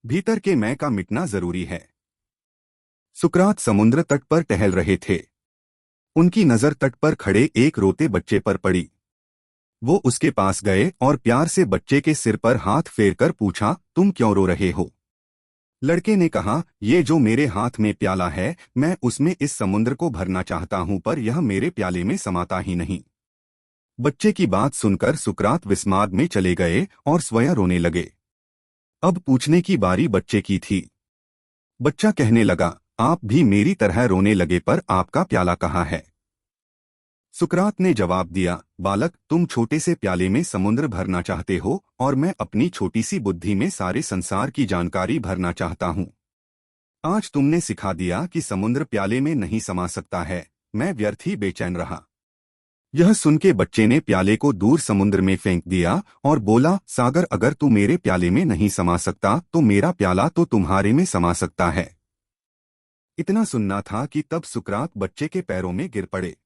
भीतर के मैं का मिटना जरूरी है। सुकरात समुद्र तट पर टहल रहे थे। उनकी नजर तट पर खड़े एक रोते बच्चे पर पड़ी। वो उसके पास गए और प्यार से बच्चे के सिर पर हाथ फेरकर पूछा, तुम क्यों रो रहे हो? लड़के ने कहा, ये जो मेरे हाथ में प्याला है, मैं उसमें इस समुद्र को भरना चाहता हूं, पर यह मेरे प्याले में समाता ही नहीं। बच्चे की बात सुनकर सुकरात विस्माद में चले गए और स्वयं रोने लगे। अब पूछने की बारी बच्चे की थी। बच्चा कहने लगा, आप भी मेरी तरह रोने लगे, पर आपका प्याला कहाँ है? सुकरात ने जवाब दिया, बालक, तुम छोटे से प्याले में समुद्र भरना चाहते हो और मैं अपनी छोटी सी बुद्धि में सारे संसार की जानकारी भरना चाहता हूँ। आज तुमने सिखा दिया कि समुद्र प्याले में नहीं समा सकता है। मैं व्यर्थ ही बेचैन रहा। यह सुन के बच्चे ने प्याले को दूर समुद्र में फेंक दिया और बोला, सागर, अगर तू मेरे प्याले में नहीं समा सकता तो मेरा प्याला तो तुम्हारे में समा सकता है। इतना सुनना था कि तब सुकरात बच्चे के पैरों में गिर पड़े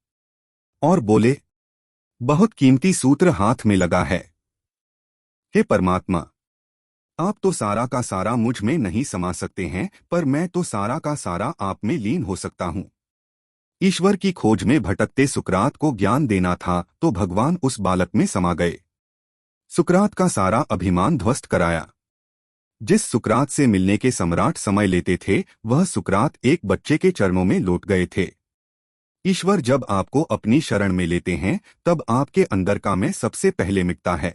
और बोले, बहुत कीमती सूत्र हाथ में लगा है। हे परमात्मा, आप तो सारा का सारा मुझ में नहीं समा सकते हैं, पर मैं तो सारा का सारा आप में लीन हो सकता हूँ। ईश्वर की खोज में भटकते सुकरात को ज्ञान देना था तो भगवान उस बालक में समा गए। सुकरात का सारा अभिमान ध्वस्त कराया। जिस सुकरात से मिलने के सम्राट समय लेते थे, वह सुकरात एक बच्चे के चरणों में लौट गए थे। ईश्वर जब आपको अपनी शरण में लेते हैं, तब आपके अंदर का मैं सबसे पहले मिटता है।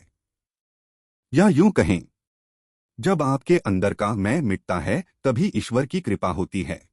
या यूं कहें, जब आपके अंदर का मैं मिटता है, तभी ईश्वर की कृपा होती है।